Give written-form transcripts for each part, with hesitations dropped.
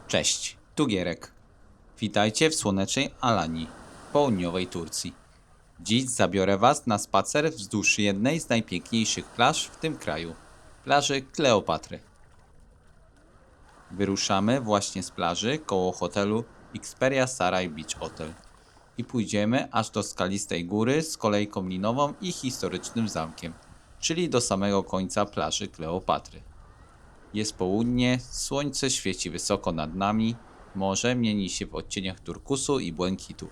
Cześć, tu Gierek. Witajcie w słonecznej Alanii, południowej Turcji. Dziś zabiorę Was na spacer wzdłuż jednej z najpiękniejszych plaż w tym kraju, plaży Kleopatry. Wyruszamy właśnie z plaży koło hotelu Xperia Saray Beach Hotel i pójdziemy aż do skalistej góry z kolejką linową i historycznym zamkiem, czyli do samego końca plaży Kleopatry. Jest południe, słońce świeci wysoko nad nami, morze mieni się w odcieniach turkusu i błękitu.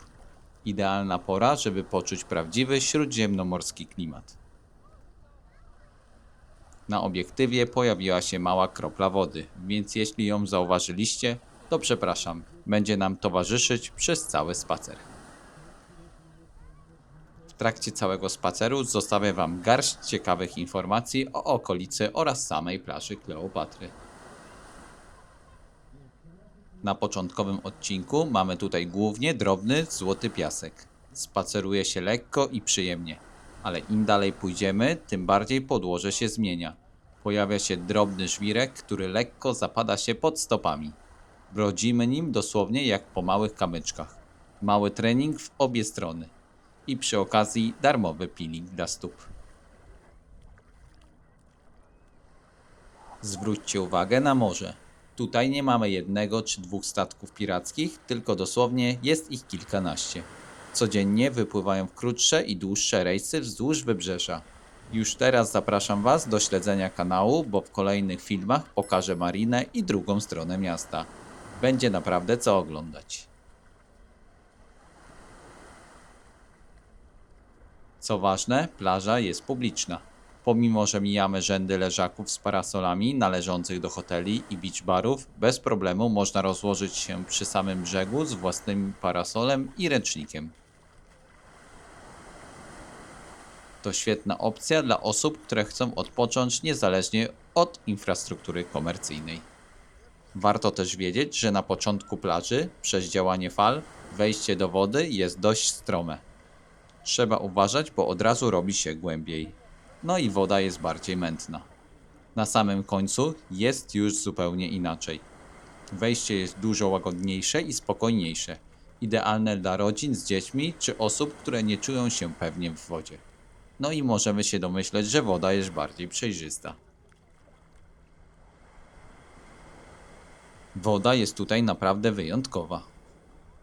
Idealna pora, żeby poczuć prawdziwy śródziemnomorski klimat. Na obiektywie pojawiła się mała kropla wody, więc jeśli ją zauważyliście, to przepraszam, będzie nam towarzyszyć przez cały spacer. W trakcie całego spaceru zostawię Wam garść ciekawych informacji o okolicy oraz samej plaży Kleopatry. Na początkowym odcinku mamy tutaj głównie drobny, złoty piasek. Spaceruje się lekko i przyjemnie, ale im dalej pójdziemy, tym bardziej podłoże się zmienia. Pojawia się drobny żwirek, który lekko zapada się pod stopami. Brodzimy nim dosłownie jak po małych kamyczkach. Mały trening w obie strony. I przy okazji darmowy peeling dla stóp. Zwróćcie uwagę na morze. Tutaj nie mamy jednego czy dwóch statków pirackich, tylko dosłownie jest ich kilkanaście. Codziennie wypływają w krótsze i dłuższe rejsy wzdłuż wybrzeża. Już teraz zapraszam Was do śledzenia kanału, bo w kolejnych filmach pokażę marinę i drugą stronę miasta. Będzie naprawdę co oglądać. Co ważne, plaża jest publiczna. Pomimo, że mijamy rzędy leżaków z parasolami należących do hoteli i beach barów, bez problemu można rozłożyć się przy samym brzegu z własnym parasolem i ręcznikiem. To świetna opcja dla osób, które chcą odpocząć niezależnie od infrastruktury komercyjnej. Warto też wiedzieć, że na początku plaży, przez działanie fal, wejście do wody jest dość strome. Trzeba uważać, bo od razu robi się głębiej. No i woda jest bardziej mętna. Na samym końcu jest już zupełnie inaczej. Wejście jest dużo łagodniejsze i spokojniejsze. Idealne dla rodzin z dziećmi czy osób, które nie czują się pewnie w wodzie. No i możemy się domyśleć, że woda jest bardziej przejrzysta. Woda jest tutaj naprawdę wyjątkowa.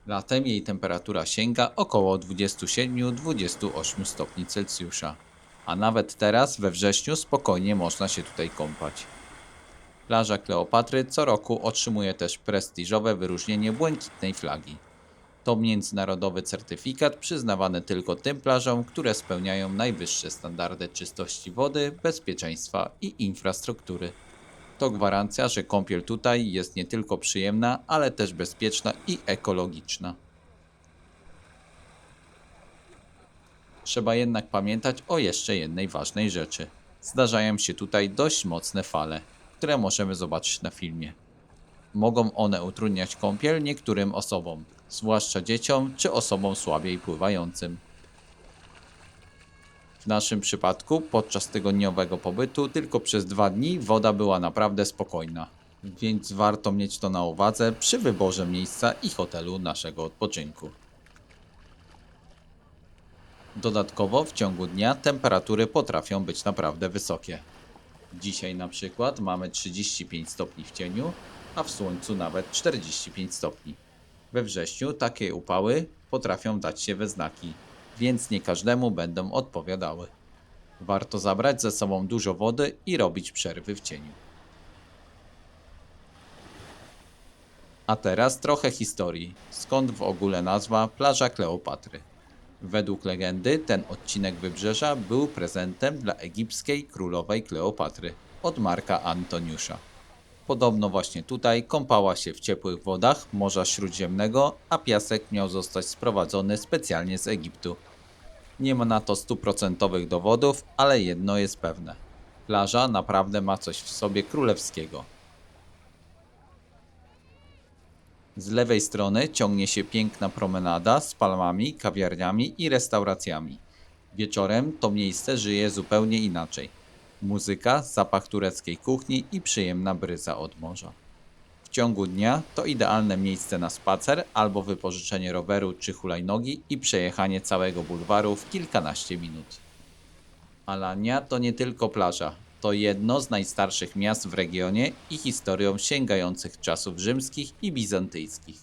Latem jej temperatura sięga około 27-28 stopni Celsjusza, a nawet teraz we wrześniu spokojnie można się tutaj kąpać. Plaża Kleopatry co roku otrzymuje też prestiżowe wyróżnienie błękitnej flagi. To międzynarodowy certyfikat przyznawany tylko tym plażom, które spełniają najwyższe standardy czystości wody, bezpieczeństwa i infrastruktury. To gwarancja, że kąpiel tutaj jest nie tylko przyjemna, ale też bezpieczna i ekologiczna. Trzeba jednak pamiętać o jeszcze jednej ważnej rzeczy. Zdarzają się tutaj dość mocne fale, które możemy zobaczyć na filmie. Mogą one utrudniać kąpiel niektórym osobom, zwłaszcza dzieciom czy osobom słabiej pływającym. W naszym przypadku podczas tygodniowego pobytu tylko przez 2 dni woda była naprawdę spokojna, więc warto mieć to na uwadze przy wyborze miejsca i hotelu naszego odpoczynku. Dodatkowo w ciągu dnia temperatury potrafią być naprawdę wysokie. Dzisiaj na przykład mamy 35 stopni w cieniu, a w słońcu nawet 45 stopni. We wrześniu takie upały potrafią dać się we znaki, więc nie każdemu będą odpowiadały. Warto zabrać ze sobą dużo wody i robić przerwy w cieniu. A teraz trochę historii. Skąd w ogóle nazwa Plaża Kleopatry? Według legendy ten odcinek wybrzeża był prezentem dla egipskiej królowej Kleopatry od Marka Antoniusza. Podobno właśnie tutaj kąpała się w ciepłych wodach Morza Śródziemnego, a piasek miał zostać sprowadzony specjalnie z Egiptu. Nie ma na to 100% dowodów, ale jedno jest pewne. Plaża naprawdę ma coś w sobie królewskiego. Z lewej strony ciągnie się piękna promenada z palmami, kawiarniami i restauracjami. Wieczorem to miejsce żyje zupełnie inaczej. Muzyka, zapach tureckiej kuchni i przyjemna bryza od morza. W ciągu dnia to idealne miejsce na spacer albo wypożyczenie roweru czy hulajnogi i przejechanie całego bulwaru w kilkanaście minut. Alania to nie tylko plaża, to jedno z najstarszych miast w regionie i historią sięgających czasów rzymskich i bizantyjskich.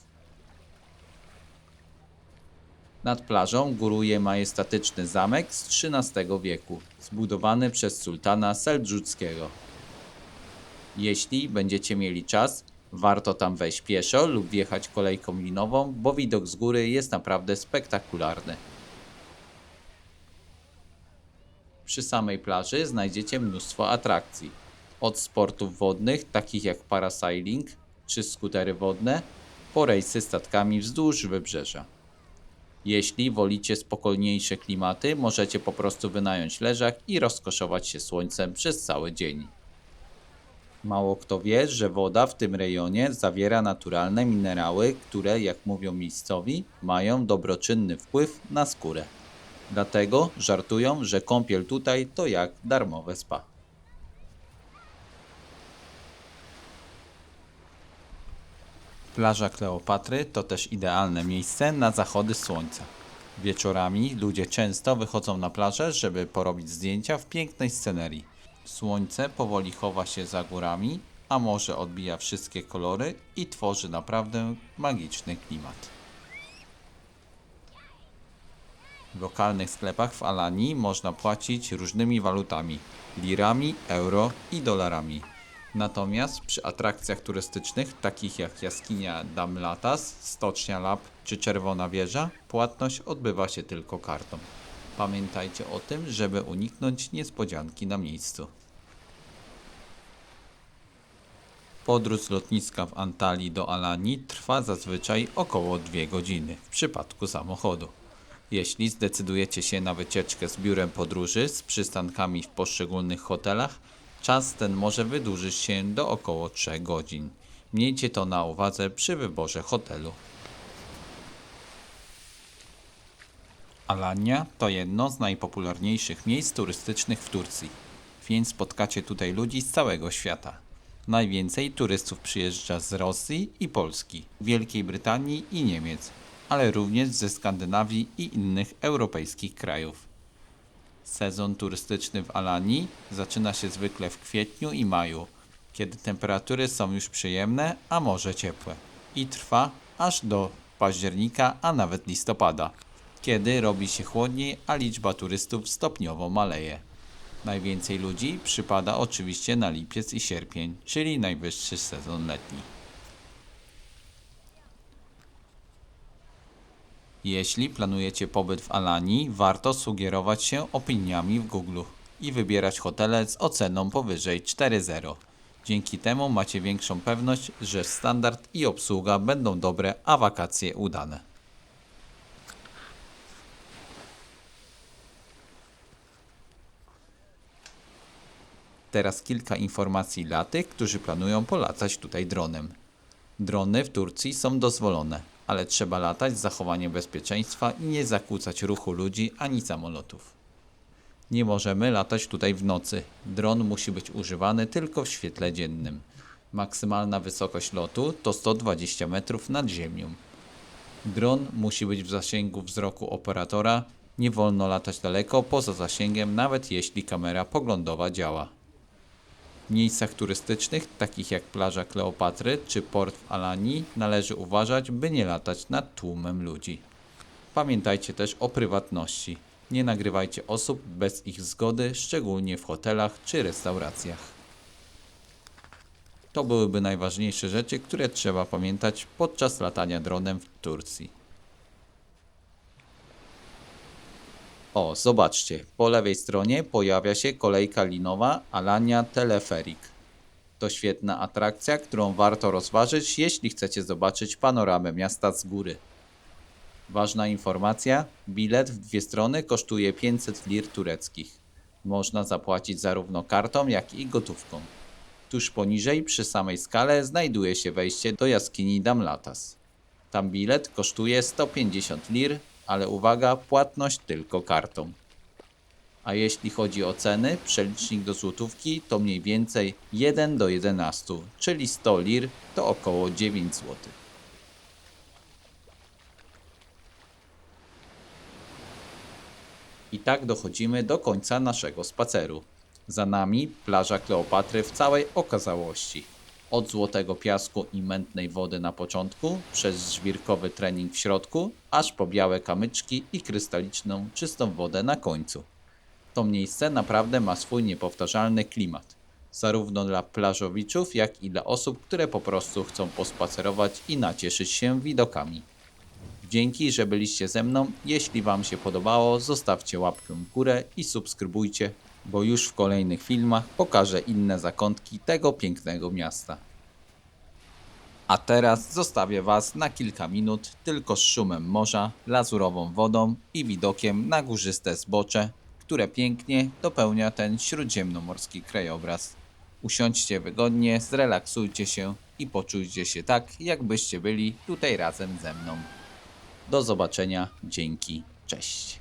Nad plażą góruje majestatyczny zamek z XIII wieku, zbudowany przez sułtana seldżuckiego. Jeśli będziecie mieli czas, warto tam wejść pieszo lub wjechać kolejką linową, bo widok z góry jest naprawdę spektakularny. Przy samej plaży znajdziecie mnóstwo atrakcji. Od sportów wodnych, takich jak parasailing czy skutery wodne, po rejsy statkami wzdłuż wybrzeża. Jeśli wolicie spokojniejsze klimaty, możecie po prostu wynająć leżak i rozkoszować się słońcem przez cały dzień. Mało kto wie, że woda w tym rejonie zawiera naturalne minerały, które, jak mówią miejscowi, mają dobroczynny wpływ na skórę. Dlatego żartują, że kąpiel tutaj to jak darmowe spa. Plaża Kleopatry to też idealne miejsce na zachody słońca. Wieczorami ludzie często wychodzą na plażę, żeby porobić zdjęcia w pięknej scenerii. Słońce powoli chowa się za górami, a morze odbija wszystkie kolory i tworzy naprawdę magiczny klimat. W lokalnych sklepach w Alanii można płacić różnymi walutami: lirami, euro i dolarami. Natomiast przy atrakcjach turystycznych, takich jak jaskinia Damlatas, Stocznia Lap czy Czerwona Wieża, płatność odbywa się tylko kartą. Pamiętajcie o tym, żeby uniknąć niespodzianki na miejscu. Podróż z lotniska w Antalii do Alanii trwa zazwyczaj około 2 godziny w przypadku samochodu. Jeśli zdecydujecie się na wycieczkę z biurem podróży z przystankami w poszczególnych hotelach, czas ten może wydłużyć się do około 3 godzin. Miejcie to na uwadze przy wyborze hotelu. Alania to jedno z najpopularniejszych miejsc turystycznych w Turcji, więc spotkacie tutaj ludzi z całego świata. Najwięcej turystów przyjeżdża z Rosji i Polski, Wielkiej Brytanii i Niemiec, ale również ze Skandynawii i innych europejskich krajów. Sezon turystyczny w Alanii zaczyna się zwykle w kwietniu i maju, kiedy temperatury są już przyjemne, a morze ciepłe, i trwa aż do października, a nawet listopada, kiedy robi się chłodniej, a liczba turystów stopniowo maleje. Najwięcej ludzi przypada oczywiście na lipiec i sierpień, czyli najwyższy sezon letni. Jeśli planujecie pobyt w Alanii, warto sugerować się opiniami w Google i wybierać hotele z oceną powyżej 4.0. Dzięki temu macie większą pewność, że standard i obsługa będą dobre, a wakacje udane. Teraz kilka informacji dla tych, którzy planują polatać tutaj dronem. Drony w Turcji są dozwolone, ale trzeba latać z zachowaniem bezpieczeństwa i nie zakłócać ruchu ludzi ani samolotów. Nie możemy latać tutaj w nocy. Dron musi być używany tylko w świetle dziennym. Maksymalna wysokość lotu to 120 metrów nad ziemią. Dron musi być w zasięgu wzroku operatora. Nie wolno latać daleko poza zasięgiem, nawet jeśli kamera poglądowa działa. W miejscach turystycznych, takich jak plaża Kleopatry czy port w Alanii, należy uważać, by nie latać nad tłumem ludzi. Pamiętajcie też o prywatności. Nie nagrywajcie osób bez ich zgody, szczególnie w hotelach czy restauracjach. To byłyby najważniejsze rzeczy, które trzeba pamiętać podczas latania dronem w Turcji. O, zobaczcie, po lewej stronie pojawia się kolejka linowa Alania Teleferik. To świetna atrakcja, którą warto rozważyć, jeśli chcecie zobaczyć panoramę miasta z góry. Ważna informacja, bilet w 2 strony kosztuje 500 lir tureckich. Można zapłacić zarówno kartą, jak i gotówką. Tuż poniżej, przy samej skale, znajduje się wejście do jaskini Damlatas. Tam bilet kosztuje 150 lir, ale uwaga, płatność tylko kartą. A jeśli chodzi o ceny, przelicznik do złotówki to mniej więcej 1 do 11, czyli 100 lir to około 9 zł. I tak dochodzimy do końca naszego spaceru. Za nami plaża Kleopatry w całej okazałości. Od złotego piasku i mętnej wody na początku, przez żwirkowy trening w środku, aż po białe kamyczki i krystaliczną, czystą wodę na końcu. To miejsce naprawdę ma swój niepowtarzalny klimat. Zarówno dla plażowiczów, jak i dla osób, które po prostu chcą pospacerować i nacieszyć się widokami. Dzięki, że byliście ze mną. Jeśli Wam się podobało, zostawcie łapkę w górę i subskrybujcie, bo już w kolejnych filmach pokażę inne zakątki tego pięknego miasta. A teraz zostawię Was na kilka minut tylko z szumem morza, lazurową wodą i widokiem na górzyste zbocze, które pięknie dopełnia ten śródziemnomorski krajobraz. Usiądźcie wygodnie, zrelaksujcie się i poczujcie się tak, jakbyście byli tutaj razem ze mną. Do zobaczenia, dzięki, cześć.